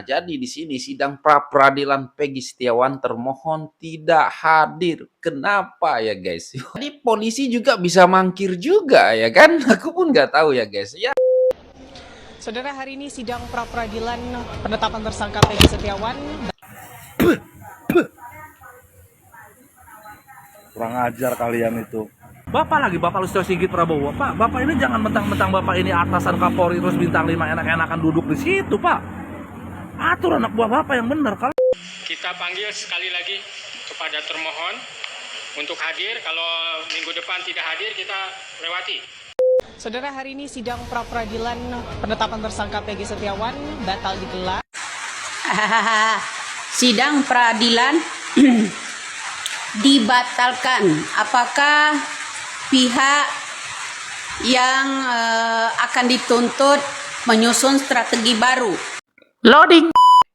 Jadi di sini sidang pra-peradilan Peggy Setiawan termohon tidak hadir. Kenapa ya guys? Jadi polisi juga bisa mangkir juga ya kan? Aku pun nggak tahu ya guys. Ya. Saudara, hari ini sidang pra-peradilan penetapan tersangka Peggy Setiawan. Kurang ajar kalian itu. Bapak lagi, Bapak Listio Sigit Prabowo. Pak, Bapak ini jangan mentang-mentang Bapak ini atasan Kapolri terus bintang 5 enak-enakan duduk di situ, Pak. Atur anak buah Bapak yang benar. Kalau kita panggil sekali lagi kepada termohon untuk hadir. Kalau minggu depan tidak hadir, kita lewati. Saudara, hari ini sidang pra-peradilan penetapan tersangka Peggy Setiawan batal digelar. Sidang peradilan dibatalkan. Apakah pihak yang akan dituntut menyusun strategi baru? Loading.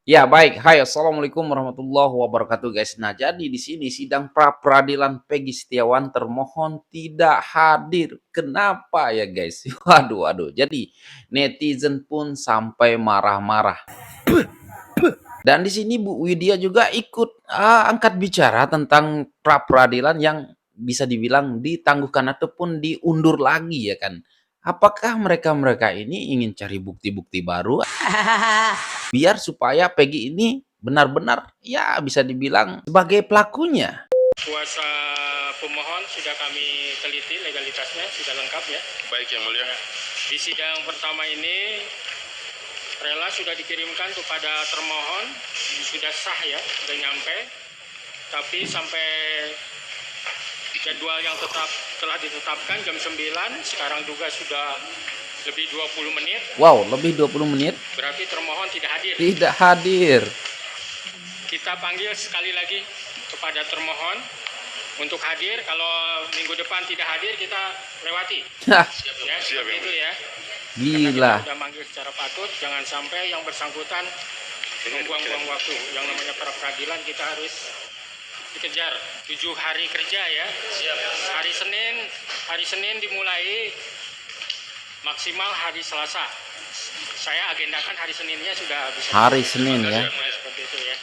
Ya baik, hai assalamualaikum warahmatullahi wabarakatuh guys. Nah jadi di sini sidang pra-peradilan Peggy Setiawan termohon tidak hadir. Kenapa ya guys? Waduh. Jadi netizen pun sampai marah-marah. Dan di sini Bu Widya juga ikut angkat bicara tentang pra-peradilan yang bisa dibilang ditangguhkan ataupun diundur lagi ya kan. Apakah mereka ini ingin cari bukti-bukti baru biar supaya Peggy ini benar-benar ya bisa dibilang sebagai pelakunya. Kuasa pemohon sudah kami teliti legalitasnya, sudah lengkap ya. Baik yang mulia. Di sidang pertama ini rela sudah dikirimkan kepada termohon, sudah sah ya, sudah nyampe. Tapi sampai jadwal yang telah ditetapkan jam 9, sekarang juga sudah lebih 20 menit. Wow, lebih 20 menit. Berarti termohon tidak hadir. Tidak hadir. Kita panggil sekali lagi kepada termohon untuk hadir. Kalau minggu depan tidak hadir, kita lewati. Ya, seperti itu ya. Gila. Kita sudah manggil secara patut, jangan sampai yang bersangkutan membuang-buang waktu. Yang namanya pra peradilan kita harus dikejar 7 hari kerja ya. Hari Senin dimulai, maksimal hari Selasa. Saya agendakan hari Seninnya sudah bisa. Hari Senin ya. Seperti itu ya.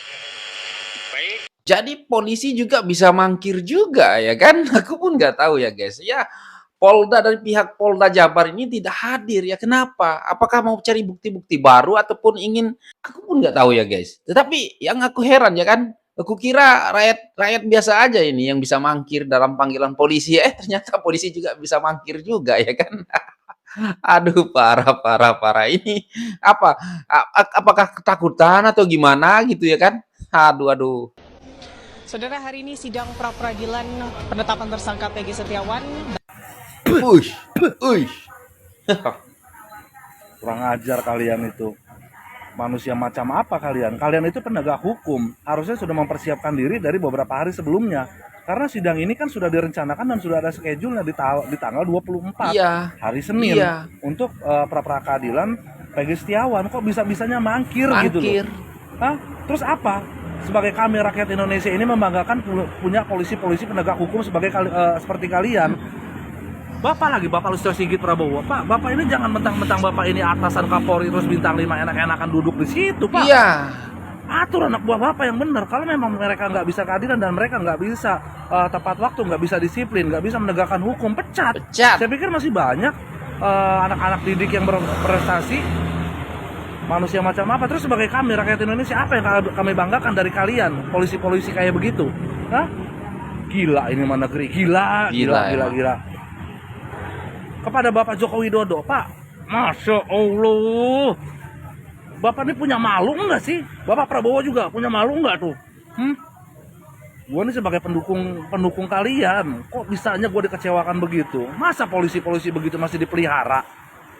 Baik. Jadi polisi juga bisa mangkir juga ya kan? Aku pun nggak tahu ya guys. Ya Polda dari pihak Polda Jabar ini tidak hadir ya. Kenapa? Apakah mau cari bukti-bukti baru ataupun ingin? Aku pun nggak tahu ya guys. Tetapi yang aku heran ya kan, aku kira rakyat biasa aja ini yang bisa mangkir dalam panggilan polisi. Ternyata polisi juga bisa mangkir juga ya kan. Aduh parah. Ini apa? Apakah ketakutan atau gimana gitu ya kan? Aduh. Saudara, hari ini sidang pra-peradilan penetapan tersangka Peggy Setiawan. Uish. kurang ajar kalian itu. Manusia macam apa kalian? Kalian itu penegak hukum. Harusnya sudah mempersiapkan diri dari beberapa hari sebelumnya. Karena sidang ini kan sudah direncanakan dan sudah ada schedule-nya di tanggal 24 Iya. hari Senin Iya. untuk pra-peradilan Peggy Setiawan. Kok bisa-bisanya mangkir gitu loh. Hah? Terus apa? Sebagai kami rakyat Indonesia ini membanggakan punya polisi-polisi penegak hukum seperti kalian. Bapak lagi, Bapak Listio Sigit Prabowo. Pak, Bapak ini jangan mentang-mentang Bapak ini atasan Kapolri terus bintang 5 enak-enakan duduk di situ, Pak. Iya. Atur anak buah Bapak yang benar. Kalau memang mereka nggak bisa keadilan dan mereka nggak bisa tepat waktu, nggak bisa disiplin, nggak bisa menegakkan hukum, pecat. Saya pikir masih banyak anak-anak didik yang berprestasi. Manusia macam apa? Terus sebagai kami rakyat Indonesia, apa yang kami banggakan dari kalian? Polisi-polisi kayak begitu. Hah? Gila ini mah negeri. Gila. Kepada Bapak Joko Widodo, Pak, Masya Allah, Bapak ini punya malu nggak sih? Bapak Prabowo juga punya malu nggak tuh? Gue ini sebagai pendukung kalian, kok bisanya gue dikecewakan begitu? Masa polisi-polisi begitu masih dipelihara?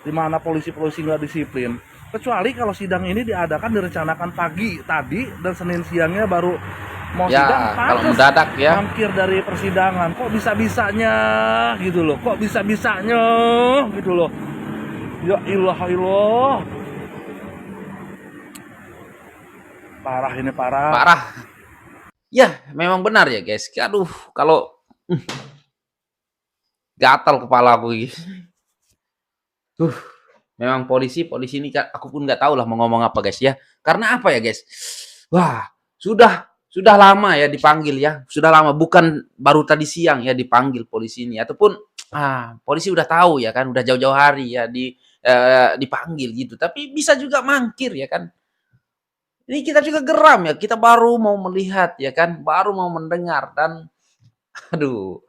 Dimana polisi-polisi nggak disiplin? Kecuali kalau sidang ini direncanakan pagi tadi dan Senin siangnya baru mau Ya, sidang, kalau mendadak ya. mangkir dari persidangan. Kok bisa-bisanya gitu loh. Gitu loh. Ya ilah. Parah ini parah. Parah. Ya, memang benar ya guys. Aduh, kalau gatal kepala aku. Memang polisi ini aku pun nggak tahu lah mau ngomong apa guys ya. Karena apa ya guys? Wah, sudah lama ya dipanggil ya. Sudah lama, bukan baru tadi siang ya dipanggil polisi ini, ataupun polisi udah tahu ya kan, udah jauh-jauh hari ya dipanggil gitu. Tapi bisa juga mangkir ya kan. Ini kita juga geram ya, kita baru mau melihat ya kan, baru mau mendengar dan aduh.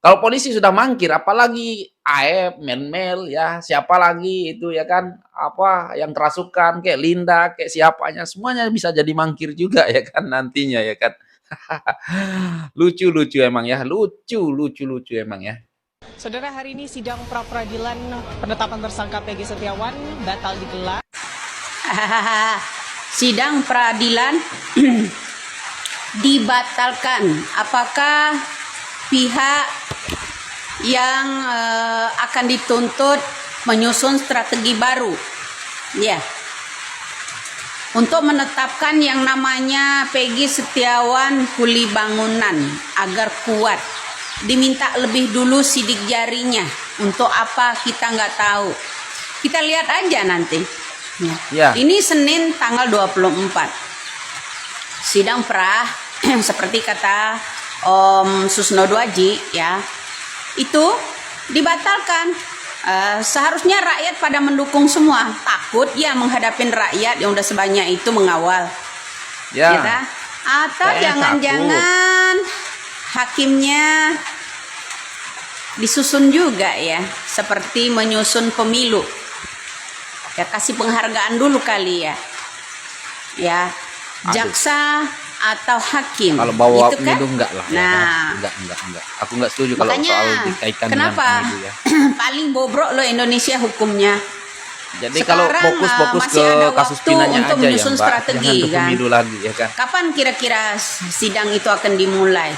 Kalau polisi sudah mangkir, apalagi AF, Menmel ya, siapa lagi itu ya kan, apa yang kerasukan kayak Linda, kayak siapanya, semuanya bisa jadi mangkir juga ya kan nantinya ya kan. Lucu-lucu emang ya, lucu emang ya. Saudara, hari ini sidang pra-peradilan penetapan tersangka Peggy Setiawan batal digelar. Sidang peradilan dibatalkan. Apakah pihak yang akan dituntut menyusun strategi baru? Ya. Untuk menetapkan yang namanya Peggy Setiawan kuli bangunan agar kuat. Diminta lebih dulu sidik jarinya. Untuk apa kita nggak tahu. Kita lihat aja nanti. Ya. Ini Senin tanggal 24. Sidang pra seperti kata Om Susno Dwaji ya. Itu dibatalkan. Seharusnya rakyat pada mendukung semua. Takut ya menghadapin rakyat yang udah sebanyak itu mengawal. Ya. Gitu? Atau jangan-jangan hakimnya disusun juga ya, seperti menyusun pemilu. Ya kasih penghargaan dulu kali ya. Ya, jaksa atau hakim. Kalau bawa gitu kan? pemilu enggak lah. Nah, ya. Enggak. Aku enggak setuju kalau makanya soal dikaitkan kenapa dengan pemilu ya. paling bobrok loh Indonesia hukumnya. Jadi kalau Sekarang, fokus masih ke ada kasus waktu pinanya untuk aja ya menyusun Mbak, strategi, jangan ke kan? pemilu lagi ya kan. Kapan kira-kira sidang itu akan dimulai?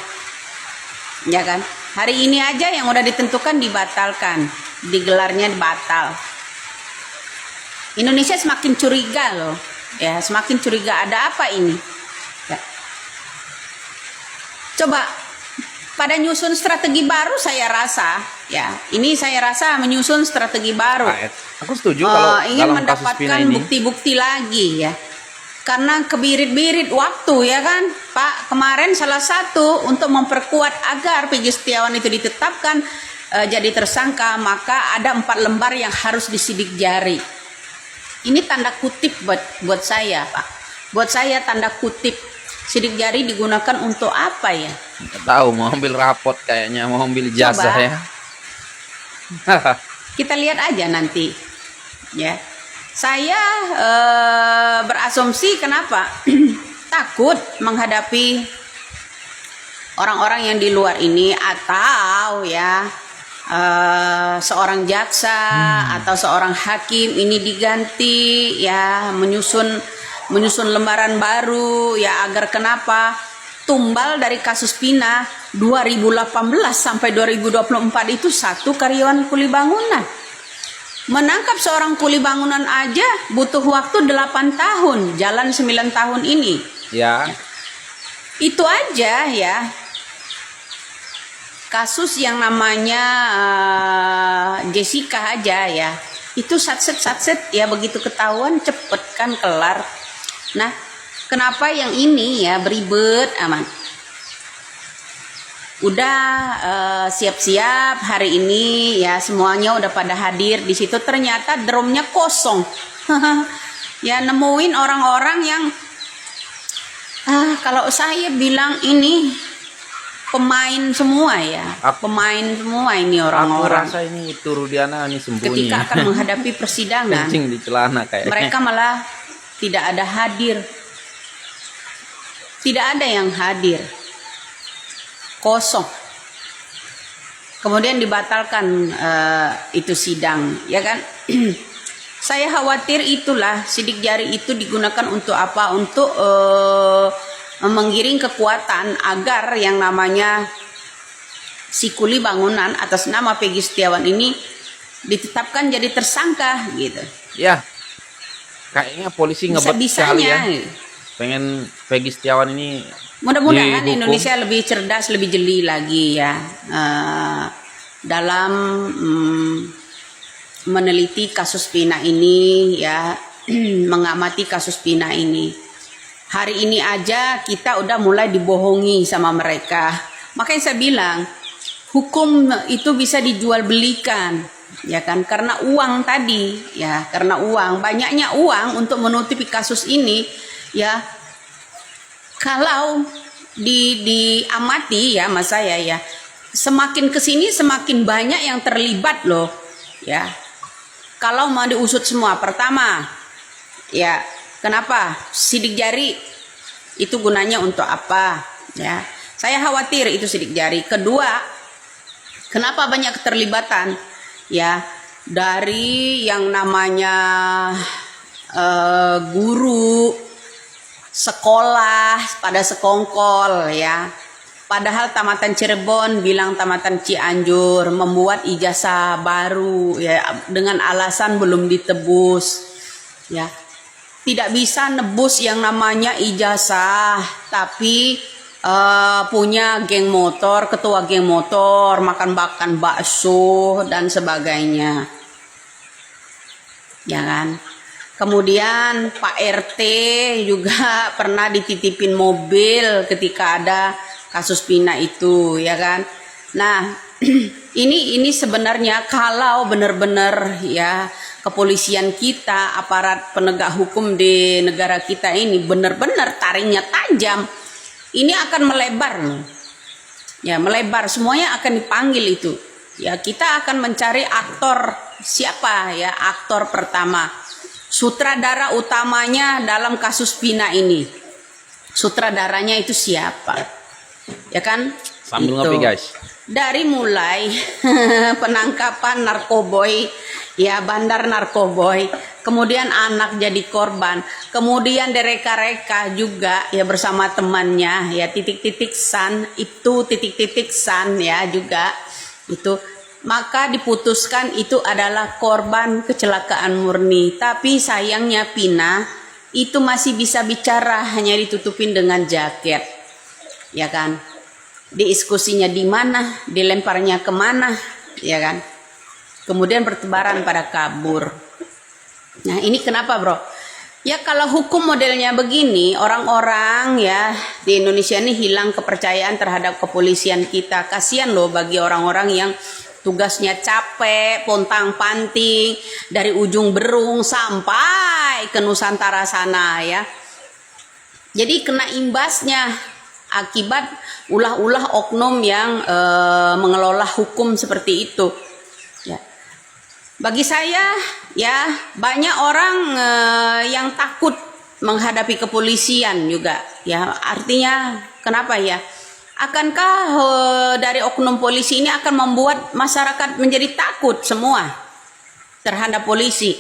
Ya kan? Hari ini aja yang udah ditentukan dibatalkan, digelarnya batal. Indonesia semakin curiga loh, ya semakin curiga ada apa ini? Ya. Coba pada nyusun strategi baru saya rasa, ya ini saya rasa menyusun strategi baru. Aku setuju kalau ingin dalam kasus Pina mendapatkan ini. bukti-bukti lagi ya. Karena kebirit-birit waktu ya kan Pak, kemarin salah satu untuk memperkuat agar Peggy Setiawan itu ditetapkan jadi tersangka, maka ada 4 lembar yang harus disidik jari. Ini tanda kutip buat saya Pak, buat saya tanda kutip. Sidik jari digunakan untuk apa ya? Nggak tahu, mau ambil rapot kayaknya, mau ambil ijazah Coba. ya. Kita lihat aja nanti ya. Saya berasumsi kenapa takut menghadapi orang-orang yang di luar ini, atau ya seorang jaksa atau seorang hakim ini diganti ya, menyusun lembaran baru ya, agar kenapa tumbal dari kasus Pina 2018 sampai 2024 itu satu karyawan kuli bangunan. Menangkap seorang kuli bangunan aja butuh waktu 8 tahun, jalan 9 tahun ini. Ya. Itu aja ya. Kasus yang namanya Jessica aja ya. Itu satset ya, begitu ketahuan cepet kan kelar. Nah, kenapa yang ini ya beribet aman? Udah siap-siap hari ini ya, semuanya udah pada hadir di situ, ternyata drumnya kosong. Ya nemuin orang-orang yang kalau saya bilang ini pemain semua ya, pemain semua ini Aku orang-orang. rasa ini itu Rudiana ini sembunyi. Ketika akan menghadapi persidangan, Kencing di celana kayaknya. mereka malah tidak ada hadir. Tidak ada yang hadir. Kosong. Kemudian dibatalkan itu sidang, ya kan? Saya khawatir itulah sidik jari itu digunakan untuk apa? Untuk menggiring kekuatan agar yang namanya si kuli bangunan atas nama Peggy Setiawan ini ditetapkan jadi tersangka gitu. Ya. Kayaknya polisi ngebet sekali ya. Pengen Peggy Setiawan ini Mudah-mudahan dihukum. Indonesia lebih cerdas, lebih jeli lagi ya dalam meneliti kasus Pina ini ya, mengamati kasus Pina ini. Hari ini aja kita udah mulai dibohongi sama mereka. Makanya saya bilang hukum itu bisa dijual belikan, ya kan? Karena uang tadi, ya, karena uang, banyaknya uang untuk menutupi kasus ini, ya. Kalau diamati ya mas saya ya, semakin kesini semakin banyak yang terlibat loh, ya. Kalau mau diusut semua, pertama, ya, kenapa sidik jari itu gunanya untuk apa? Ya, saya khawatir itu sidik jari. Kedua, kenapa banyak keterlibatan? Ya, dari yang namanya guru sekolah pada sekongkol ya. Padahal tamatan Cirebon bilang tamatan Cianjur, membuat ijazah baru ya dengan alasan belum ditebus. Ya. Tidak bisa nebus yang namanya ijazah, tapi punya geng motor, ketua geng motor, makan-makan bakso dan sebagainya. Ya kan? Kemudian Pak RT juga pernah dititipin mobil ketika ada kasus Pina itu, ya kan? Nah, ini sebenarnya kalau benar-benar ya kepolisian kita, aparat penegak hukum di negara kita ini benar-benar taringnya tajam, ini akan melebar loh. Ya, melebar, semuanya akan dipanggil itu. Ya, kita akan mencari aktor siapa ya, aktor pertama. Sutradara utamanya dalam kasus Pina ini. Sutradaranya itu siapa? Ya kan? Sambil itu. ngopi guys. Dari mulai penangkapan narkoboy, ya bandar narkoboy, kemudian anak jadi korban, kemudian direka-reka juga ya bersama temannya ya titik-titik san itu titik-titik san ya juga itu, maka diputuskan itu adalah korban kecelakaan murni. Tapi sayangnya Pina itu masih bisa bicara, hanya ditutupin dengan jaket, ya kan? Diskusinya di mana, dilemparnya kemana, ya kan? Kemudian bertebaran pada kabur. Nah ini kenapa bro? Ya kalau hukum modelnya begini, orang-orang ya di Indonesia ini hilang kepercayaan terhadap kepolisian kita. Kasihan loh bagi orang-orang yang tugasnya capek, pontang-panting dari ujung Berung sampai ke Nusantara sana ya. Jadi kena imbasnya akibat ulah-ulah oknum yang mengelola hukum seperti itu. Ya. Bagi saya ya banyak orang yang takut menghadapi kepolisian juga. Ya artinya kenapa ya? Akankah dari oknum polisi ini akan membuat masyarakat menjadi takut semua terhadap polisi,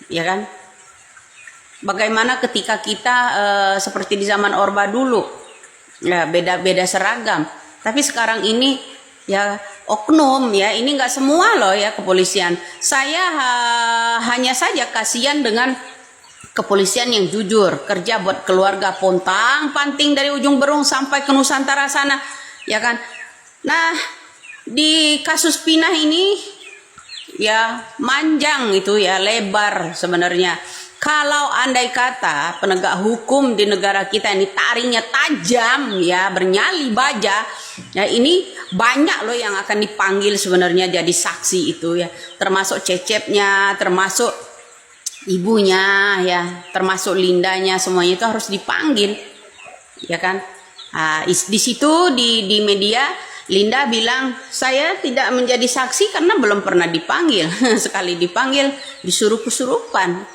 ya kan? Bagaimana ketika kita seperti di zaman Orba dulu, ya beda-beda seragam. Tapi sekarang ini ya oknum ya ini nggak semua loh ya kepolisian. Saya hanya saja kasihan dengan kepolisian yang jujur, kerja buat keluarga, pontang-panting dari ujung Berung sampai ke Nusantara sana, ya kan? Nah, di kasus Pina ini ya manjang itu ya, lebar sebenarnya. Kalau andai kata penegak hukum di negara kita ini taringnya tajam ya, bernyali baja, ya ini banyak loh yang akan dipanggil sebenarnya jadi saksi itu ya, termasuk Cecepnya, termasuk ibunya ya, termasuk Lindanya, semuanya itu harus dipanggil, ya kan? Di situ di media Linda bilang saya tidak menjadi saksi karena belum pernah dipanggil. Sekali dipanggil disuruh kesurupan.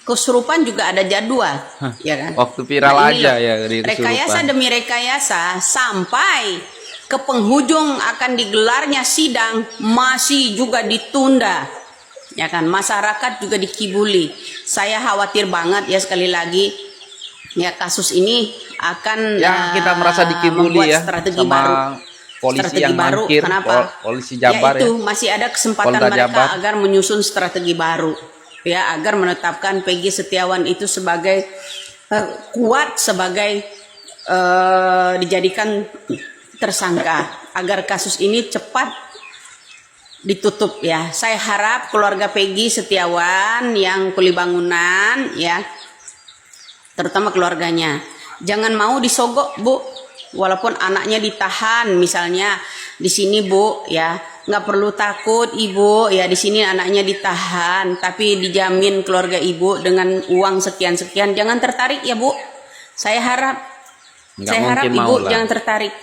Kesurupan juga ada jadwal, ya kan? Waktu viral Nah, aja ya di rekayasa kesurupan. demi rekayasa sampai ke penghujung akan digelarnya sidang masih juga ditunda. Ya kan, masyarakat juga dikibuli. Saya khawatir banget ya, sekali lagi ya kasus ini akan Ya kita merasa dikibuli membuat ya strategi sama baru. polisi Strategi yang baru. mangkir, Kenapa? polisi Jabar ya itu masih ada kesempatan Polda mereka Jabar. agar menyusun strategi baru ya, agar menetapkan Peggy Setiawan itu sebagai kuat sebagai dijadikan tersangka, agar kasus ini cepat ditutup ya. Saya harap keluarga Peggy Setiawan yang kuli bangunan ya, terutama keluarganya, jangan mau disogok Bu, walaupun anaknya ditahan misalnya di sini Bu ya, nggak perlu takut Ibu ya, di sini anaknya ditahan tapi dijamin keluarga Ibu dengan uang sekian-sekian, jangan tertarik ya Bu. Saya harap Nggak mungkin Ibu mau lah. jangan tertarik.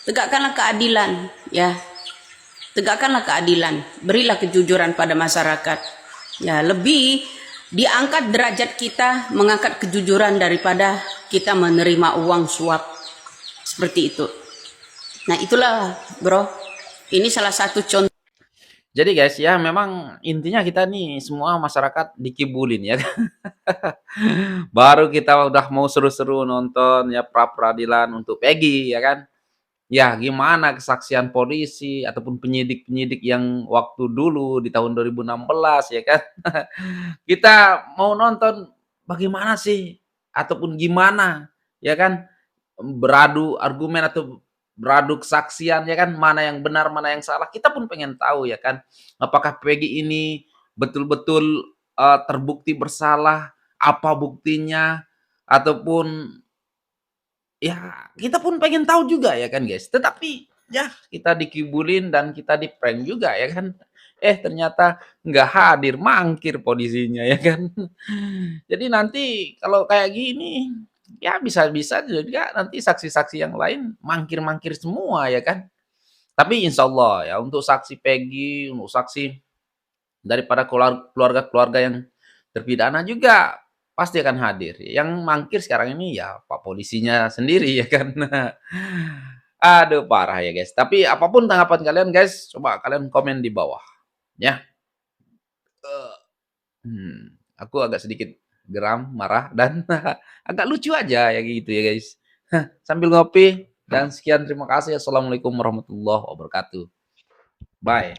Tegakkanlah keadilan ya. Tegakkanlah keadilan, berilah kejujuran pada masyarakat. Ya, lebih diangkat derajat kita mengangkat kejujuran daripada kita menerima uang suap. Seperti itu. Nah, itulah, Bro. Ini salah satu contoh. Jadi guys, ya memang intinya kita nih semua masyarakat dikibulin ya kan. Baru kita udah mau seru-seru nonton ya pra peradilan untuk Peggy ya kan. Ya, gimana kesaksian polisi ataupun penyidik-penyidik yang waktu dulu di tahun 2016 ya kan. Kita mau nonton bagaimana sih ataupun gimana ya kan beradu argumen atau beradu kesaksian ya kan, mana yang benar, mana yang salah. Kita pun pengen tahu ya kan, apakah Peggy ini betul-betul terbukti bersalah, apa buktinya ataupun ya, kita pun pengen tahu juga ya kan guys. Tetapi ya kita dikibulin dan kita di-prank juga ya kan. Ternyata nggak hadir, mangkir polisinya ya kan. Jadi nanti kalau kayak gini ya bisa-bisa juga nanti saksi-saksi yang lain mangkir-mangkir semua ya kan. Tapi insya Allah ya untuk saksi Peggy, untuk saksi daripada keluarga-keluarga yang terpidana juga pasti akan hadir. Yang mangkir sekarang ini ya Pak polisinya sendiri ya kan. Aduh parah ya guys. Tapi apapun tanggapan kalian guys, coba kalian komen di bawah ya. Aku agak sedikit geram, marah dan agak lucu aja ya gitu ya guys. Sambil ngopi dan sekian terima kasih. Assalamualaikum warahmatullahi wabarakatuh. Bye.